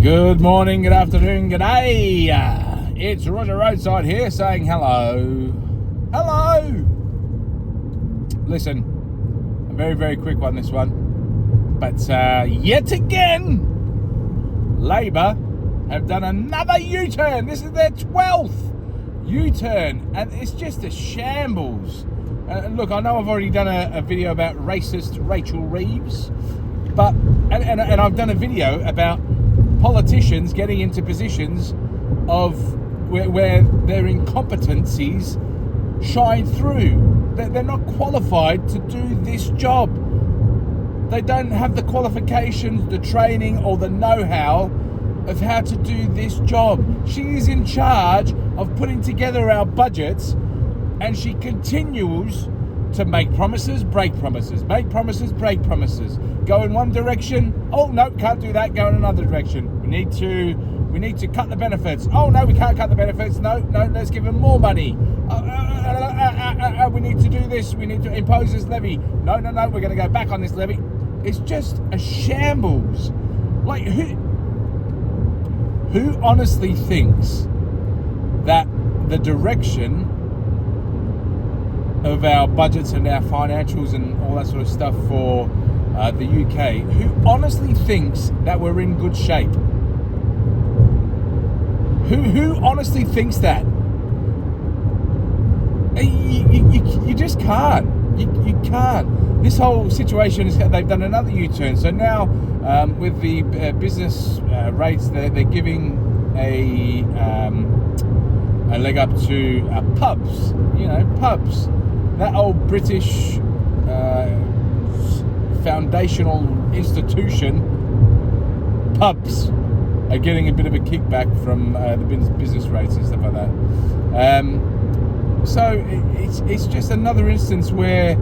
Good morning, good afternoon, good day. It's Roger Roadside here saying hello. Hello! Listen, a very, very quick one, this one. But yet again, Labour have done another U-turn. This is their 12th U-turn, and it's just a shambles. Look, I know I've already done a video about racist Rachel Reeves, but and I've done a video about politicians getting into positions of where their incompetencies shine through. They're not qualified to do this job. They don't have the qualifications, the training, or the know-how of how to do this job. She is in charge of putting together our budgets, and she continues to make promises, break promises, make promises, break promises. Go in one direction, oh no, can't do that, go in another direction. We need to cut the benefits. Oh no, we can't cut the benefits. No, let's give them more money. We need to do this, we need to impose this levy. No, we're going to go back on this levy. It's just a shambles. Like, who honestly thinks that the direction of our budgets and our financials and all that sort of stuff for the UK, who honestly thinks that we're in good shape? Who honestly thinks that? You just can't. You can't. This whole situation is, they've done another U-turn. So now with the business rates, they're giving a leg up to pubs. You know, pubs. That old British foundational institution, pubs, are getting a bit of a kickback from the business rates and stuff like that. So it's just another instance where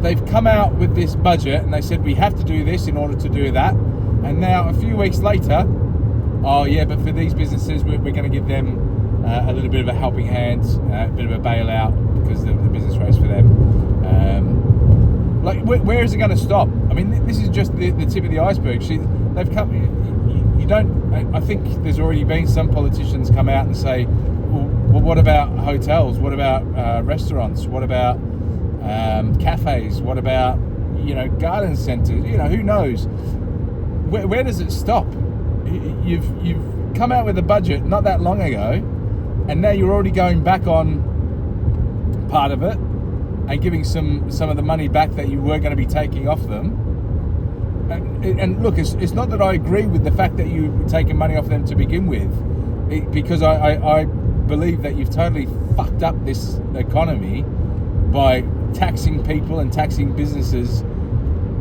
they've come out with this budget and they said we have to do this in order to do that, and now a few weeks later, oh yeah, but for these businesses we're going to give them a little bit of a helping hand, a bit of a bailout because of the business rates for them. Like, where is it going to stop? I mean, this is just the tip of the iceberg. They've come. You don't. I think there's already been some politicians come out and say, well, what about hotels? What about restaurants? What about cafes? What about, garden centres? Who knows? Where does it stop? You've come out with a budget not that long ago, and now you're already going back on part of it and giving some of the money back that you were going to be taking off them. And look, it's not that I agree with the fact that you've taken money off them to begin with, because I believe that you've totally fucked up this economy by taxing people and taxing businesses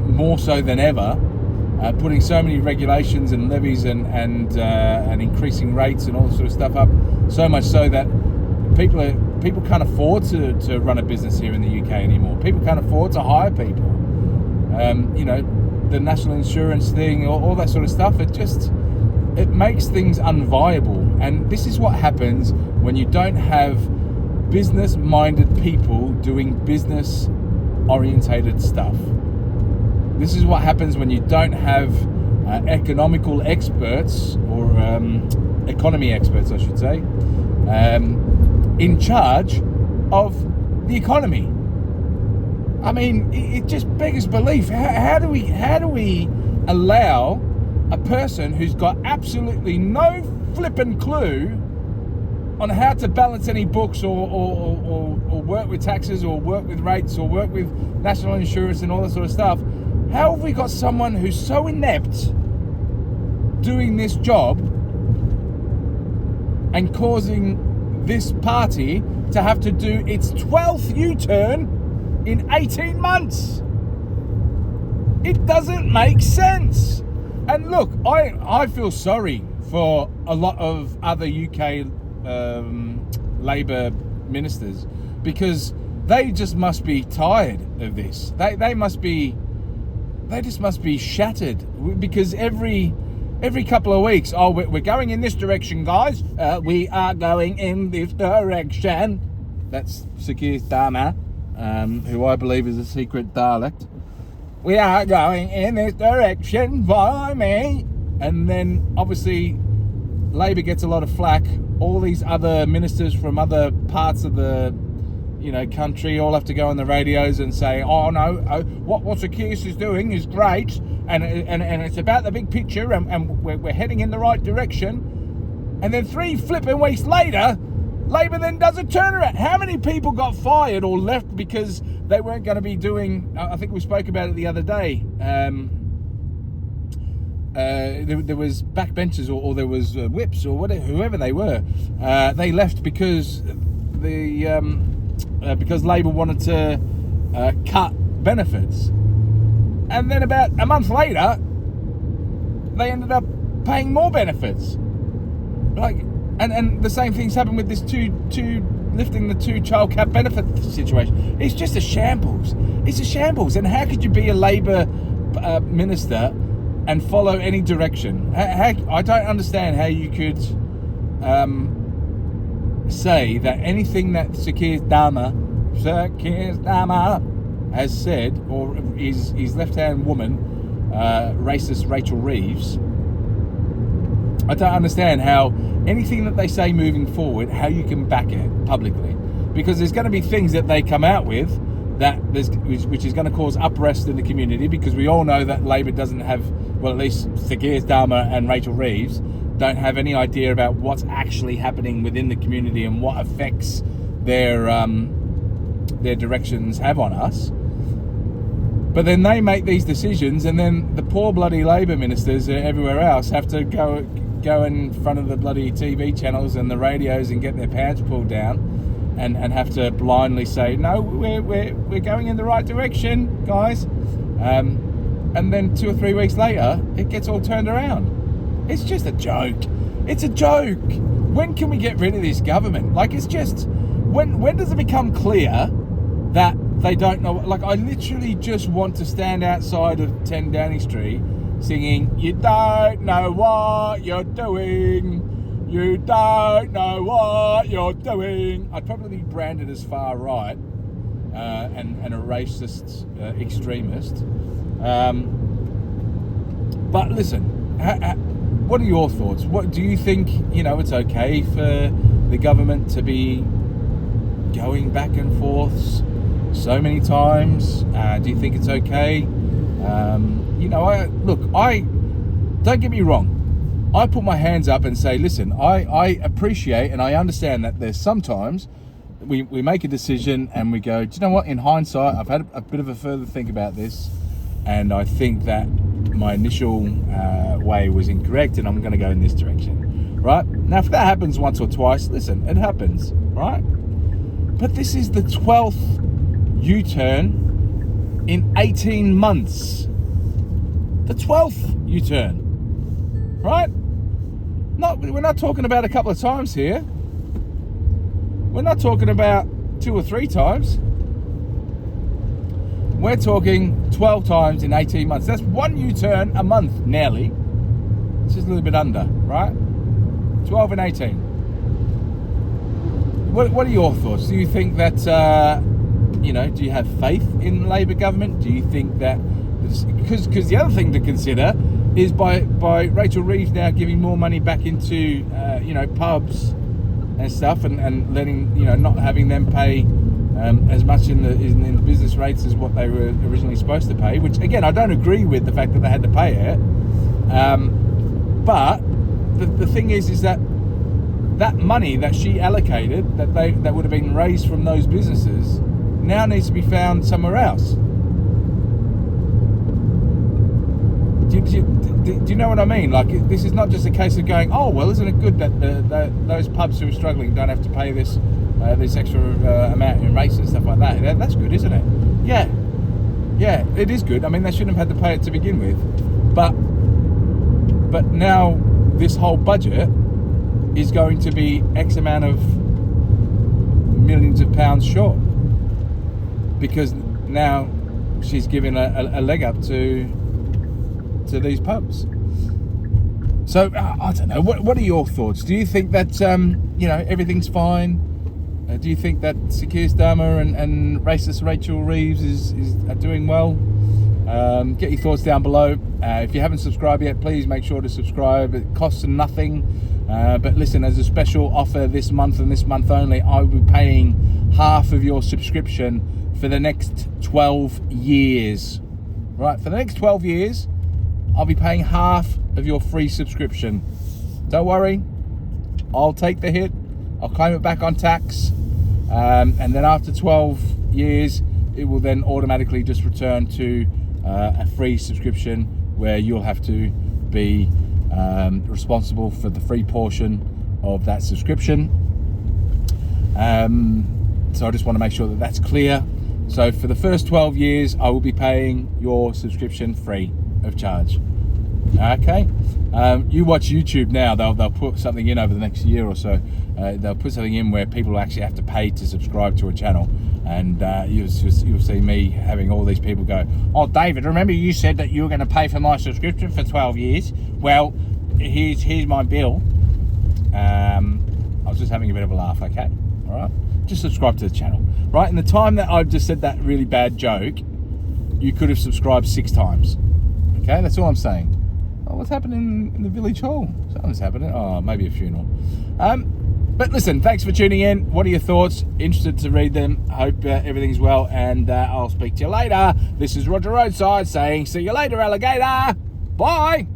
more so than ever, putting so many regulations and levies and increasing rates and all this sort of stuff up, so much so that people can't afford to run a business here in the UK anymore. People can't afford to hire people. The national insurance thing, all that sort of stuff, it makes things unviable. And this is what happens when you don't have business-minded people doing business-orientated stuff. This is what happens when you don't have economical experts, or economy experts, I should say, in charge of the economy. I mean, it just beggars belief. How do we allow a person who's got absolutely no flippin' clue on how to balance any books or work with taxes or work with rates or work with national insurance and all that sort of stuff? How have we got someone who's so inept doing this job and causing this party to have to do its 12th U-turn in 18 months? It doesn't make sense. And look, I feel sorry for a lot of other UK Labour ministers, because they just must be tired of this. They just must be shattered, because every couple of weeks, we're going in this direction, guys. We are going in this direction. That's Sakir Dharma, who I believe is a secret Dalek. We are going in this direction, follow me. and then obviously Labour gets a lot of flack. All these other ministers from other parts of the country all have to go on the radios and say, oh no, what Sir Keir is doing is great, and it's about the big picture, and we're heading in the right direction. And then 3 flipping weeks later, Labour then does a turnaround. How many people got fired or left because they weren't going to be doing, I think we spoke about it the other day, there was backbenchers or there was whips or whatever, whoever they were, they left because Labour wanted to cut benefits. And then about a month later, they ended up paying more benefits. And the same thing's happened with this lifting the 2 child cap benefit situation. It's just a shambles. It's a shambles. And how could you be a Labour minister and follow any direction? I don't understand how you could say that anything that Sir Keir Starmer has said, or his left-hand woman, racist Rachel Reeves, I don't understand how anything that they say moving forward, how you can back it publicly. Because there's going to be things that they come out with which is going to cause unrest in the community, because we all know that Labour doesn't have, well, at least Sir Keir Starmer and Rachel Reeves don't have any idea about what's actually happening within the community and what effects their directions have on us. But then they make these decisions, and then the poor bloody Labour ministers everywhere else have to go in front of the bloody TV channels and the radios and get their pants pulled down and have to blindly say, no, we're going in the right direction, guys. And then 2 or 3 weeks later, it gets all turned around. It's just a joke. It's a joke. When can we get rid of this government? It's just, when does it become clear that they don't know? I literally just want to stand outside of 10 Downing Street singing, you don't know what you're doing. You don't know what you're doing. I'd probably be branded as far right and a racist extremist. But listen, what are your thoughts? What do you think? It's okay for the government to be going back and forth so many times? Do you think it's okay? I don't get me wrong. I put my hands up and say, listen, I appreciate and I understand that there's sometimes we make a decision and we go, do you know what? In hindsight, I've had a bit of a further think about this, and I think that my initial way was incorrect, and I'm going to go in this direction, right? Now, if that happens once or twice, listen, it happens, right? But this is the 12th U-turn in 18 months. The 12th U-turn, right? We're not talking about a couple of times here. We're not talking about 2 or 3 times. We're talking 12 times in 18 months. That's 1 U-turn a month, nearly. It's just a little bit under, right? 12 and 18. What are your thoughts? Do you think that, do you have faith in the Labour government? Do you think that, because the other thing to consider is by Rachel Reeves now giving more money back into, pubs and stuff, and letting, not having them pay as much in the business rates as what they were originally supposed to pay, which, again, I don't agree with the fact that they had to pay it. But the thing is that money that she allocated, that would have been raised from those businesses, now needs to be found somewhere else. Do you know what I mean? This is not just a case of going, oh, well, isn't it good that those pubs who are struggling don't have to pay this extra amount in rates and stuff like that? That's good, isn't it? Yeah, it is good. I mean, they shouldn't have had to pay it to begin with. But now this whole budget is going to be X amount of millions of pounds short, because now she's given a leg up to these pubs. So I don't know. What are your thoughts? Do you think that everything's fine? Do you think that Sir Keir Starmer and racist Rachel Reeves are doing well? Get your thoughts down below. If you haven't subscribed yet, please make sure to subscribe. It costs nothing. But listen, as a special offer this month and this month only, I will be paying half of your subscription for the next 12 years. Right, for the next 12 years, I'll be paying half of your free subscription. Don't worry, I'll take the hit. I'll claim it back on tax. And then after 12 years, it will then automatically just return to a free subscription where you'll have to be responsible for the free portion of that subscription. So I just want to make sure that that's clear. So for the first 12 years, I will be paying your subscription free of charge. Okay. You watch YouTube now, they'll put something in over the next year or so. They'll put something in where people actually have to pay to subscribe to a channel. And you'll see me having all these people go, "Oh, David, remember you said that you were going to pay for my subscription for 12 years? Well, here's my bill." I was just having a bit of a laugh, okay? All right? Just subscribe to the channel. Right? In the time that I've just said that really bad joke, you could have subscribed 6 times. Okay? That's all I'm saying. Oh, what's happening in the village hall? Something's happening. Oh, maybe a funeral. But listen, thanks for tuning in. What are your thoughts? Interested to read them. Hope everything's well, and I'll speak to you later. This is Roger Roadside saying, see you later, alligator. Bye.